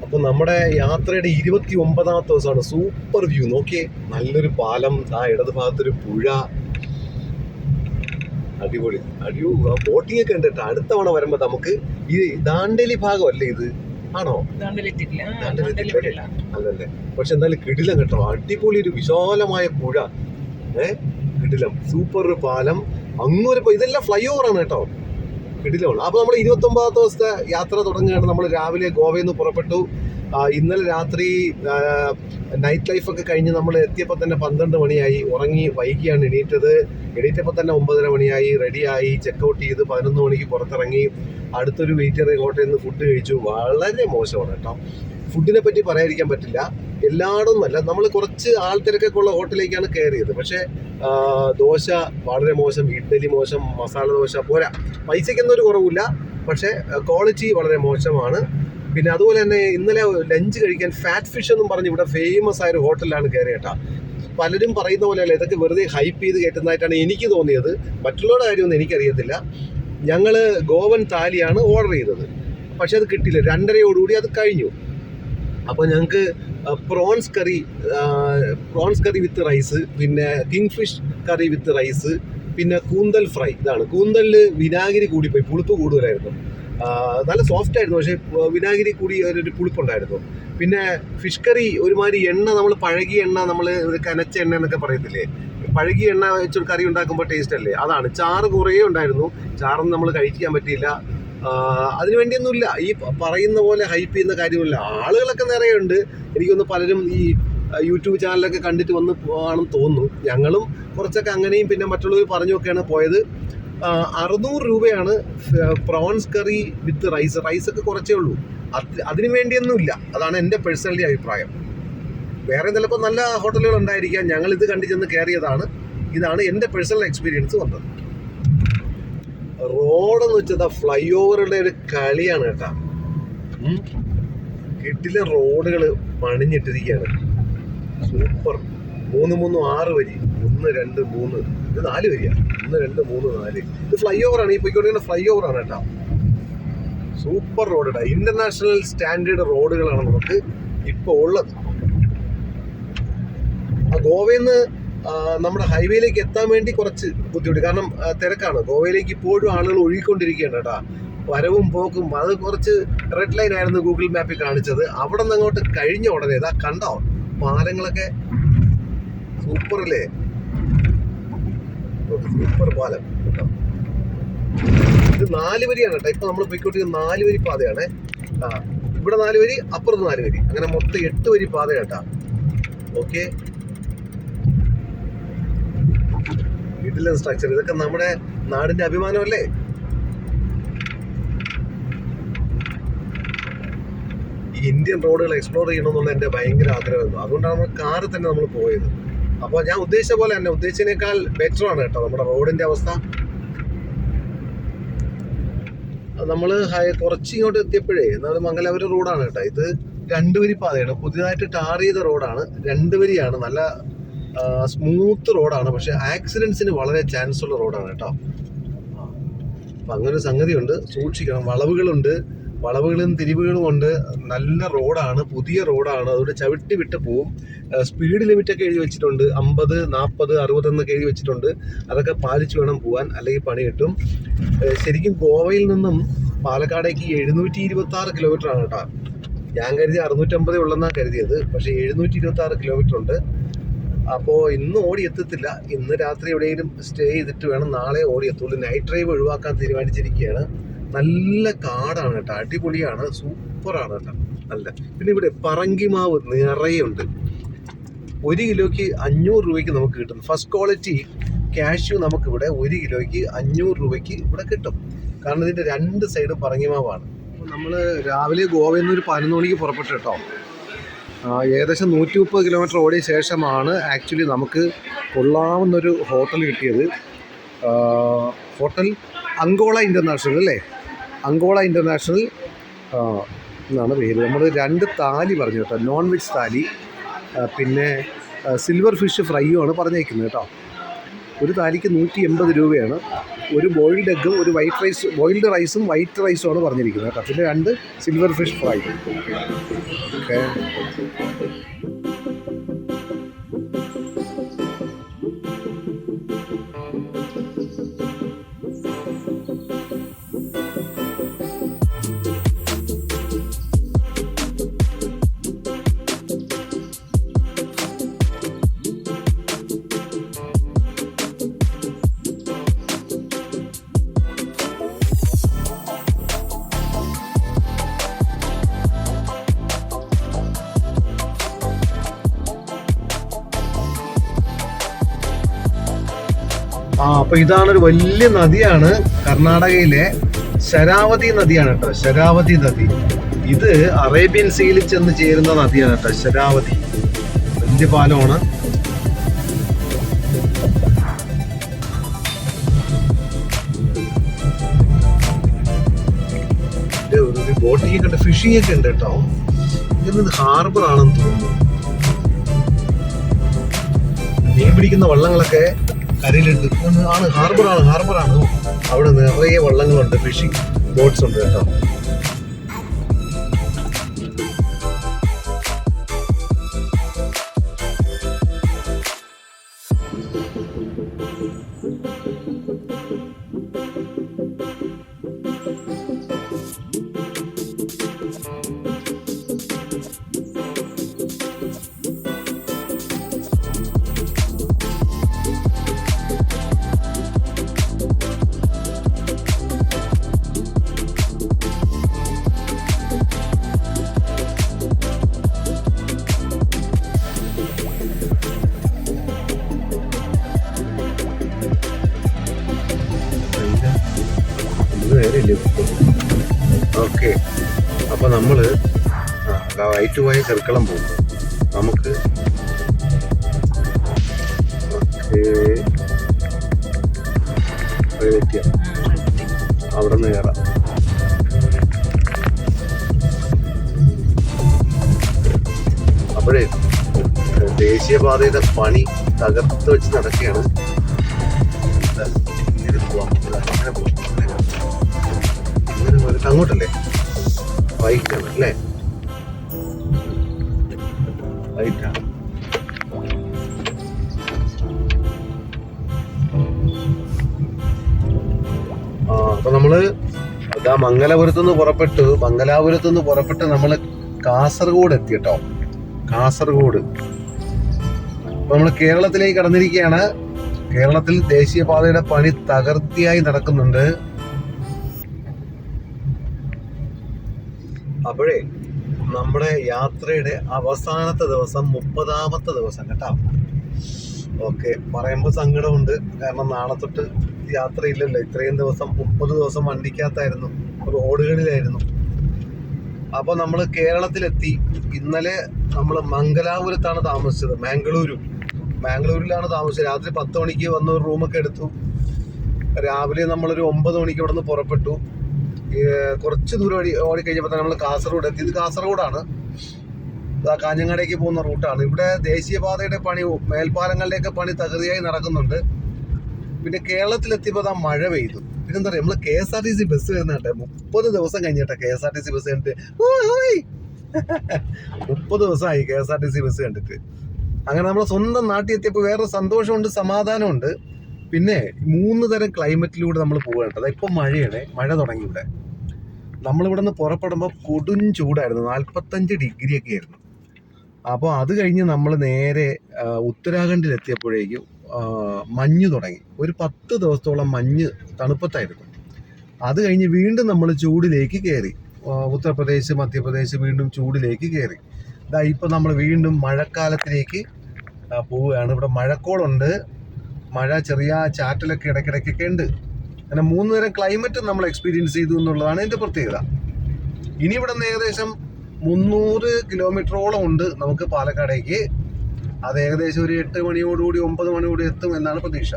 അപ്പോൾ നമ്മുടെ യാത്രയുടെ 29ാമത്തെ ദിവസമാണ്. സൂപ്പർ വ്യൂ നോക്കിയേ, നല്ലൊരു പാലം, ആ ഇടത് ഭാഗത്തൊരു പുഴ, അടിപൊളി ബോട്ടിംഗ് ഒക്കെ ഉണ്ട് കേട്ടോ. അടുത്ത തവണ വരുമ്പോൾ നമുക്ക് ഈ ദാണ്ടേലി ഭാഗമല്ലേ ഇത്? ആണോ? അല്ലല്ലേ, പക്ഷെ എന്തായാലും കിടിലം കേട്ടോ, അടിപൊളി ഒരു വിശാലമായ പുഴ, കിടിലം, സൂപ്പർ ഒരു പാലം, അങ്ങൊരു ഇതെല്ലാം ഫ്ലൈ ഓവറാണ് കേട്ടോ, കിടിലമാണ്. അപ്പോൾ നമ്മൾ 29ാമത്തെ ദിവസത്തെ യാത്ര തുടങ്ങുകയാണ്. നമ്മൾ രാവിലെ ഗോവയിൽ നിന്ന് പുറപ്പെട്ടു. ഇന്നലെ രാത്രി നൈറ്റ് ലൈഫൊക്കെ കഴിഞ്ഞ് നമ്മൾ എത്തിയപ്പോൾ തന്നെ 12 മണിയായി. ഉറങ്ങി വൈകിയാണ് എണീറ്റപ്പോൾ തന്നെ 9:30 മണിയായി. റെഡിയായി, ചെക്കൗട്ട് ചെയ്ത് 11 മണിക്ക് പുറത്തിറങ്ങി. അടുത്തൊരു വെയിറ്ററി ഹോട്ടലിൽ നിന്ന് ഫുഡ് കഴിച്ചു. വളരെ മോശമാണ് കേട്ടോ, ഫുഡിനെ പറ്റി പറയാതിരിക്കാൻ പറ്റില്ല. എല്ലായിടവും അല്ല, നമ്മൾ കുറച്ച് ആൾത്തിരക്കൊക്കെ ഉള്ള ഹോട്ടലിലേക്കാണ് കയറിയത്. പക്ഷേ ദോശ വളരെ മോശം, ഇഡ്ഡലി മോശം, മസാല ദോശ പോരാ. പൈസയ്ക്കൊന്നും ഒരു കുറവില്ല, പക്ഷേ ക്വാളിറ്റി വളരെ മോശമാണ്. പിന്നെ അതുപോലെ തന്നെ ഇന്നലെ ലഞ്ച് കഴിക്കാൻ ഫാറ്റ് ഫിഷ് എന്നും പറഞ്ഞ് ഇവിടെ ഫേമസ് ആയൊരു ഹോട്ടലിലാണ് കയറിയേട്ടാ. പലരും പറയുന്ന പോലെയല്ല, ഇതൊക്കെ വെറുതെ ഹൈപ്പ് ചെയ്ത് കയറ്റുന്നതായിട്ടാണ് എനിക്ക് തോന്നിയത്. മറ്റുള്ളവരുടെ കാര്യമൊന്നും എനിക്കറിയത്തില്ല. ഞങ്ങൾ ഗോവൻ താലിയാണ് ഓർഡർ ചെയ്തത്, പക്ഷെ അത് കിട്ടിയില്ല. 2:30 അത് കഴിഞ്ഞു. അപ്പോൾ ഞങ്ങൾക്ക് പ്രോൺസ് കറി വിത്ത് റൈസ്, പിന്നെ കിങ് ഫിഷ് കറി വിത്ത് റൈസ്, പിന്നെ കൂന്തൽ ഫ്രൈ. ഇതാണ് കൂന്തലിൽ വിനാഗിരി കൂടിപ്പോയി, പുളിപ്പ് കൂടുതലായിരുന്നു. നല്ല സോഫ്റ്റ് ആയിരുന്നു, പക്ഷേ വിനാഗിരി കൂടി ഒരു പുളിപ്പുണ്ടായിരുന്നു. പിന്നെ ഫിഷ് കറി ഒരുമാതിരി എണ്ണ, നമ്മൾ പഴകിയ എണ്ണ, നമ്മൾ കനച്ച എണ്ണ എന്നൊക്കെ പറയത്തില്ലേ, പഴകിയ എണ്ണ വെച്ചൊരു കറി ഉണ്ടാക്കുമ്പോൾ ടേസ്റ്റ് അല്ലേ, അതാണ്. ചാറ് കുറേ ഉണ്ടായിരുന്നു, ചാറൊന്നും നമ്മൾ കഴിക്കാൻ പറ്റിയില്ല. അതിനു വേണ്ടിയൊന്നുമില്ല, ഈ പറയുന്ന പോലെ ഹൈപ്പ് ചെയ്യുന്ന കാര്യമില്ല. ആളുകളൊക്കെ നിറയെ ഉണ്ട്. എനിക്കൊന്ന് പലരും ഈ യൂട്യൂബ് ചാനലൊക്കെ കണ്ടിട്ട് വന്ന് ആണെന്ന് തോന്നുന്നു. ഞങ്ങളും കുറച്ചൊക്കെ അങ്ങനെയും പിന്നെ മറ്റുള്ളവർ പറഞ്ഞൊക്കെയാണ് പോയത്. 600 രൂപയാണ് പ്രോൺസ് കറി വിത്ത് റൈസൊക്കെ കുറച്ചേ ഉള്ളൂ. അതിനു വേണ്ടിയൊന്നുമില്ല. അതാണ് എൻ്റെ പേഴ്സണലി അഭിപ്രായം. വേറെ ചിലപ്പോൾ നല്ല ഹോട്ടലുകൾ ഉണ്ടായിരിക്കാം, ഞങ്ങൾ ഇത് കണ്ടു ചെന്ന് കയറിയതാണ്. ഇതാണ് എൻ്റെ പേഴ്സണൽ എക്സ്പീരിയൻസ് വന്നത്. റോഡെന്ന് വെച്ചാൽ ഫ്ലൈ ഓവറുടെ ഒരു കളിയാണ് കേട്ടോ. കിട്ടിലെ റോഡുകൾ പണിഞ്ഞിട്ടിരിക്കുകയാണ്, സൂപ്പർ. 6 വരി, 1, 2, 3, ഇത് 4 വരിയാണ്. 1, 2, 3, 4. ഇത് ഫ്ലൈ ഓവറാണ്, ഈ പോയിക്കൊണ്ടിരിക്കുന്ന ഫ്ലൈ ഓവറാണ് കേട്ടോ. സൂപ്പർ റോഡ് കേട്ടോ, ഇന്റർനാഷണൽ സ്റ്റാൻഡേർഡ് റോഡുകളാണ് നമുക്ക് ഇപ്പോൾ ഉള്ളത്. ഗോവയിൽ നിന്ന് നമ്മുടെ ഹൈവേയിലേക്ക് എത്താൻ വേണ്ടി കുറച്ച് ബുദ്ധിമുട്ട്, കാരണം തിരക്കാണ്. ഗോവയിലേക്ക് ഇപ്പോഴും ആളുകൾ ഒഴുകിക്കൊണ്ടിരിക്കുകയാണ് കേട്ടോ, വരവും പോക്കും. അത് കുറച്ച് റെഡ് ലൈൻ ആയിരുന്നു ഗൂഗിൾ മാപ്പിൽ കാണിച്ചത്. അവിടെ നിന്ന് അങ്ങോട്ട് കഴിഞ്ഞ ഉടനെ ഇതാ കണ്ടോ പാലങ്ങളൊക്കെ, സൂപ്പർ അല്ലേ, സൂപ്പർ പാലം കേട്ടോ. ഇത് 4 വരിയാണ് കേട്ടോ. ഇപ്പൊ നമ്മൾ പോയിക്കൊണ്ടിരിക്കുന്ന 4 വരി പാതയാണ്. ഇവിടെ 4 വരി, അപ്പുറത്ത് 4 വരി, അങ്ങനെ മൊത്തം 8 വരി പാത കേട്ടാ. ഓക്കെ, ഇതിലെ സ്ട്രക്ചർ, ഇതൊക്കെ നമ്മുടെ നാടിന്റെ അഭിമാനമല്ലേ. ഈ ഇന്ത്യൻ റോഡുകൾ എക്സ്പ്ലോർ ചെയ്യണമെന്നുള്ള എൻ്റെ ഭയങ്കര ആഗ്രഹമായിരുന്നു. അതുകൊണ്ടാണ് നമ്മൾ കാറ് തന്നെ നമ്മൾ പോയത്. അപ്പോൾ ഞാൻ ഉദ്ദേശിച്ച പോലെ തന്നെ, ഉദ്ദേശിച്ചതിനേക്കാൾ ബെറ്ററാണ് കേട്ടോ നമ്മുടെ റോഡിൻ്റെ അവസ്ഥ. നമ്മൾ കുറച്ച് ഇങ്ങോട്ട് എത്തിയപ്പോഴേ, നമ്മൾ മംഗലാപുരം റോഡാണ് കേട്ടോ. ഇത് 2 വരി പാതയാണ്, പുതിയതായിട്ട് ടാർ ചെയ്ത റോഡാണ്. 2 വരിയാണ്, നല്ല സ്മൂത്ത് റോഡാണ്. പക്ഷെ ആക്സിഡൻസിന് വളരെ ചാൻസ് ഉള്ള റോഡാണ് കേട്ടോ. അപ്പം അങ്ങനൊരു സംഗതിയുണ്ട്, സൂക്ഷിക്കണം. വളവുകളും തിരിവുകളും ഉണ്ട്. നല്ല റോഡാണ്, പുതിയ റോഡാണ്, അതുകൊണ്ട് ചവിട്ടി വിട്ട് പോവും. സ്പീഡ് ലിമിറ്റൊക്കെ എഴുതി വെച്ചിട്ടുണ്ട്, 50, 40, 60 എന്നൊക്കെ എഴുതി വെച്ചിട്ടുണ്ട്. അതൊക്കെ പാലിച്ച് വേണം പോകാൻ, അല്ലെങ്കിൽ പണി കിട്ടും. ശരിക്കും ഗോവയിൽ നിന്നും പാലക്കാടേക്ക് 726 കിലോമീറ്റർ ആണ് കേട്ടോ. ഞാൻ കരുതി 650 ഉള്ളെന്നാണ് കരുതിയത്, പക്ഷേ 726 കിലോമീറ്റർ ഉണ്ട്. അപ്പോൾ ഇന്ന് ഓടി എത്തത്തില്ല. ഇന്ന് രാത്രി എവിടെയെങ്കിലും സ്റ്റേ ചെയ്തിട്ട് വേണം നാളെ ഓടി എത്തുള്ളൂ. നൈറ്റ് ഡ്രൈവ് ഒഴിവാക്കാൻ തീരുമാനിച്ചിരിക്കുകയാണ്. നല്ല കാടാണ് കേട്ടോ, അടിപൊളിയാണ്, സൂപ്പറാണ് കേട്ടോ, നല്ല. പിന്നെ ഇവിടെ പറങ്കിമാവ് നിറയുണ്ട്. 1 കിലോയ്ക്ക് 500 രൂപയ്ക്ക് നമുക്ക് കിട്ടും. ഫസ്റ്റ് ക്വാളിറ്റി കാഷ്യൂ നമുക്കിവിടെ 1 കിലോയ്ക്ക് 500 രൂപയ്ക്ക് ഇവിടെ കിട്ടും. കാരണം ഇതിൻ്റെ 2 സൈഡും പറങ്കിമാവാണ്. നമ്മൾ രാവിലെ ഗോവയിൽ നിന്ന് ഒരു 11 മണിക്ക് പുറപ്പെട്ടു കേട്ടോ. ഏകദേശം 130 കിലോമീറ്റർ ഓടിയ ശേഷമാണ് ആക്ച്വലി നമുക്ക് കൊള്ളാവുന്നൊരു ഹോട്ടൽ കിട്ടിയത്. ഹോട്ടൽ അങ്കോള ഇൻ്റർനാഷണൽ അല്ലേ, അങ്കോള ഇൻ്റർനാഷണൽ എന്നാണ് പേര്. നമ്മൾ 2 താലി പറഞ്ഞു കേട്ടോ, നോൺ വെജ് താലി, പിന്നെ സിൽവർ ഫിഷ് ഫ്രൈയുമാണ് പറഞ്ഞേക്കുന്നത് കേട്ടോ. ഒരു താലിക്ക് 180 രൂപയാണ്. ഒരു ബോയിൽഡ് എഗ്ഗും ഒരു ബോയിൽഡ് റൈസും വൈറ്റ് റൈസുമാണ് പറഞ്ഞിരിക്കുന്നത് കേട്ടോ. പിന്നെ 2 സിൽവർ ഫിഷ് ഫ്രൈ. ഓക്കെ. അപ്പൊ ഇതാണൊരു വലിയ നദിയാണ്, കർണാടകയിലെ ശരാവതി നദിയാണ് കേട്ടോ. ശരാവതി നദി ഇത് അറേബ്യൻ സീയിൽ ചെന്ന് ചേരുന്ന നദിയാണ് കേട്ടോ. ശരാവതി വലിയ പാലമാണ്. ബോട്ടിംഗ് ഒക്കെ ഉണ്ട്, ഫിഷിംഗ് ഒക്കെ ഉണ്ട് കേട്ടോ. ഇത് ഹാർബർ ആണെന്ന് തോന്നുന്നു. മീൻ പിടിക്കുന്ന വള്ളങ്ങളൊക്കെ കരയിലുണ്ട്. ഹാർബറാണ്. അവിടെ നിറയെ വള്ളങ്ങളുണ്ട്, ഫിഷിംഗ് ബോട്ട്സ് ഉണ്ട് കേട്ടോ. ഓക്കെ, അപ്പൊ നമ്മള് വൈറ്റ് പോയ ചെറുക്കളം പോകും. നമുക്ക് അവിടെ നിന്ന് കയറാം. അപ്പോഴേ ദേശീയപാതയുടെ പണി തകർത്ത് വെച്ച് നടക്കുകയാണ്. അങ്ങോട്ടല്ലേ വൈറ്റാണ് അല്ലേ? വൈറ്റാണ്. അപ്പൊ നമ്മള് മംഗലാപുരത്തുനിന്ന് പുറപ്പെട്ട് നമ്മള് കാസർഗോഡ് എത്തി കേട്ടോ. കാസർഗോഡ്. അപ്പൊ നമ്മള് കേരളത്തിലേക്ക് കടന്നിരിക്കുകയാണ്. കേരളത്തിൽ ദേശീയപാതയുടെ പണി തകർത്തിയായി നടക്കുന്നുണ്ട്. അപ്പോഴേ നമ്മുടെ യാത്രയുടെ അവസാനത്തെ ദിവസം, 30ാമത്തെ ദിവസം കേട്ടോ. ഓക്കെ, പറയുമ്പോൾ സങ്കടമുണ്ട്. കാരണം നാളെ തൊട്ട് യാത്രയില്ലല്ലോ. ഇത്രയും ദിവസം 30 ദിവസം വണ്ടിക്കകത്തായിരുന്നു, റോഡുകളിലായിരുന്നു. അപ്പോൾ നമ്മൾ കേരളത്തിലെത്തി. ഇന്നലെ നമ്മൾ മംഗലാപുരത്താണ് താമസിച്ചത്. മാംഗ്ലൂരിലാണ് താമസിച്ചത്. രാത്രി 10 മണിക്ക് വന്ന് ഒരു റൂമൊക്കെ എടുത്തു. രാവിലെ നമ്മളൊരു 9 മണിക്ക് ഇവിടെ നിന്ന് പുറപ്പെട്ടു. കുറച്ച് ദൂരം ഓടിക്കഴിഞ്ഞപ്പോൾ നമ്മൾ കാസർഗോഡ് എത്തി. ഇത് കാസർഗോഡാണ്. കാഞ്ഞങ്ങാടേക്ക് പോകുന്ന റൂട്ടാണ്. ഇവിടെ ദേശീയപാതയുടെ പണി, മേൽപ്പാലങ്ങളിലേക്ക് പണി തകൃതിയായി നടക്കുന്നുണ്ട്. പിന്നെ കേരളത്തിലെത്തിയപ്പോൾ മഴ പെയ്തു. പിന്നെന്താ പറയുക, നമ്മൾ KSRTC ബസ് വരുന്നുണ്ട്. 30 ദിവസം കഴിഞ്ഞിട്ടാ KSRTC ബസ് കണ്ടിട്ട്. 30 ദിവസമായി KSRTC ബസ് കണ്ടിട്ട്. അങ്ങനെ നമ്മൾ സ്വന്തം നാട്ടിൽ എത്തിയപ്പോൾ വേറെ സന്തോഷമുണ്ട്, സമാധാനമുണ്ട്. പിന്നെ 3 തരം ക്ലൈമറ്റിലൂടെ നമ്മൾ പോകേണ്ടത്. ഇപ്പം മഴയാണ്, മഴ തുടങ്ങി ഇവിടെ. നമ്മളിവിടെ നിന്ന് പുറപ്പെടുമ്പോൾ കൊടും ചൂടായിരുന്നു, 45 ഡിഗ്രി ഒക്കെ ആയിരുന്നു. അപ്പോൾ അത് കഴിഞ്ഞ് നമ്മൾ നേരെ ഉത്തരാഖണ്ഡിലെത്തിയപ്പോഴേക്കും മഞ്ഞ് തുടങ്ങി. ഒരു 10 ദിവസത്തോളം മഞ്ഞ് തണുപ്പത്തായിരുന്നു. അത് കഴിഞ്ഞ് വീണ്ടും നമ്മൾ ചൂടിലേക്ക് കയറി. ഉത്തർപ്രദേശ്, മധ്യപ്രദേശ് വീണ്ടും ചൂടിലേക്ക് കയറി. ഇപ്പം നമ്മൾ വീണ്ടും മഴക്കാലത്തിലേക്ക് പോവുകയാണ്. ഇവിടെ മഴക്കോളുണ്ട്, മഴ ചെറിയ ചാറ്റലൊക്കെ ഇടയ്ക്കിടയ്ക്കൊക്കെ ഉണ്ട്. അങ്ങനെ 3 തരം ക്ലൈമറ്റ് നമ്മൾ എക്സ്പീരിയൻസ് ചെയ്തു എന്നുള്ളതാണ് എൻ്റെ പ്രത്യേകത. ഇനി ഇവിടെ നിന്ന് ഏകദേശം 300 കിലോമീറ്ററോളം ഉണ്ട് നമുക്ക് പാലക്കാടേക്ക്. അത് ഏകദേശം ഒരു 8 മണിയോടുകൂടി 9 മണിയോട് എത്തും എന്നാണ് പ്രതീക്ഷ.